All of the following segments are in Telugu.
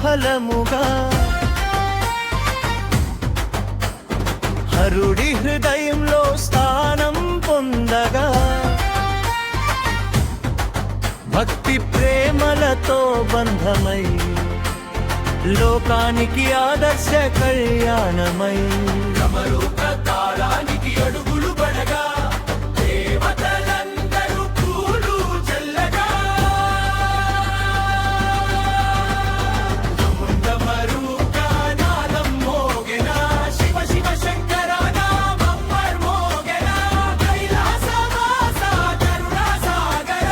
ఫలముగా హరుడి హృదయంలో స్థానం పొందగా భక్తి ప్రేమలతో బంధమై లోకానికి ఆదర్శ కళ్యాణమై డమరుక తాళానికి అడుగులు పడగా దేవతలందరూ పూలు చల్లగా డమరుక నాదం మోగెనా శివ శివ శంకర నామం మోగెనా కైలాసవాస కరుణ సాగర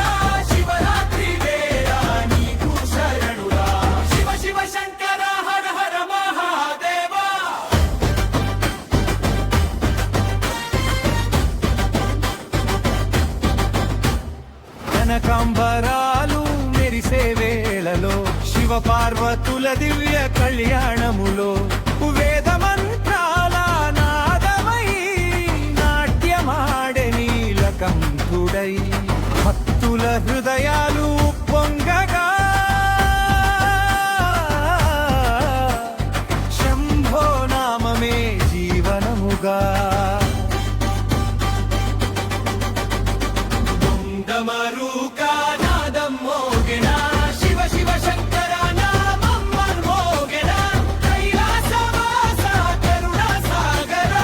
శివరాత్రి వేళ నీకు శరణురా శివ శివ శంకర హర హర మహాదేవా కనకాంబరాలు మెరిసే వేళలో శివ పార్వతుల దివ్య కళ్యాణములో వేద మంత్రాల నాదమై నాట్యమాడే నీలకంఠుడై భక్తుల హృదయాలు పొంగగా శంభో నామమే జీవనముగా డమరుక నాదం మోగెనా శివ శివ శంకర నామం మోగెనా కైలాసవాస కరుణ సాగర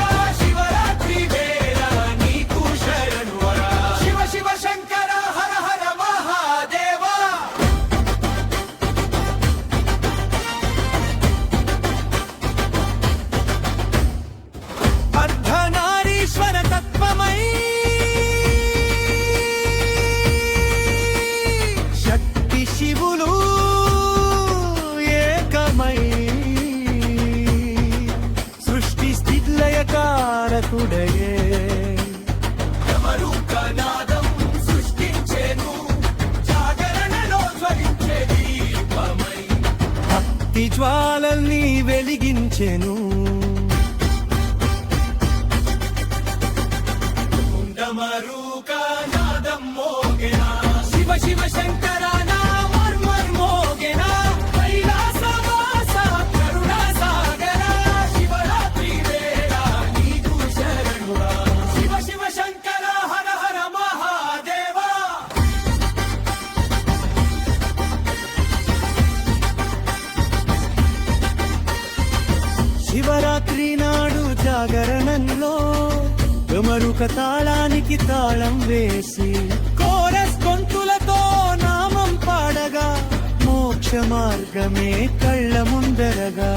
శివరాత్రి వేళ నీకు శరణురా శివ శివ శంకర హర హర మహాదేవా అర్ధనారీశ్వర తత్వమై శక్తి శివులు ఏకమై సృష్టి స్థితిలయకారకుడయే డమరుక నాదం సృష్టించెను జాగరణలో జ్వలించే దీపమై భక్తి జ్వాలల్ని వెలిగించెను డమరుక నాదం మోగెనా శివ శివ శంకర నామం మోగెనా కైలాసవాస కరుణ సాగర శివరాత్రి వేళ నీకు శరణురా శివ శివ శంకర హర హర మహాదేవా శివరాత్రి నాడు జాగరణంలో డమరుక తాళానికి తాళం వేసి కోరస్ గొంతులతో నామం పాడగా మోక్ష మార్గమే కళ్ళ ముందరగా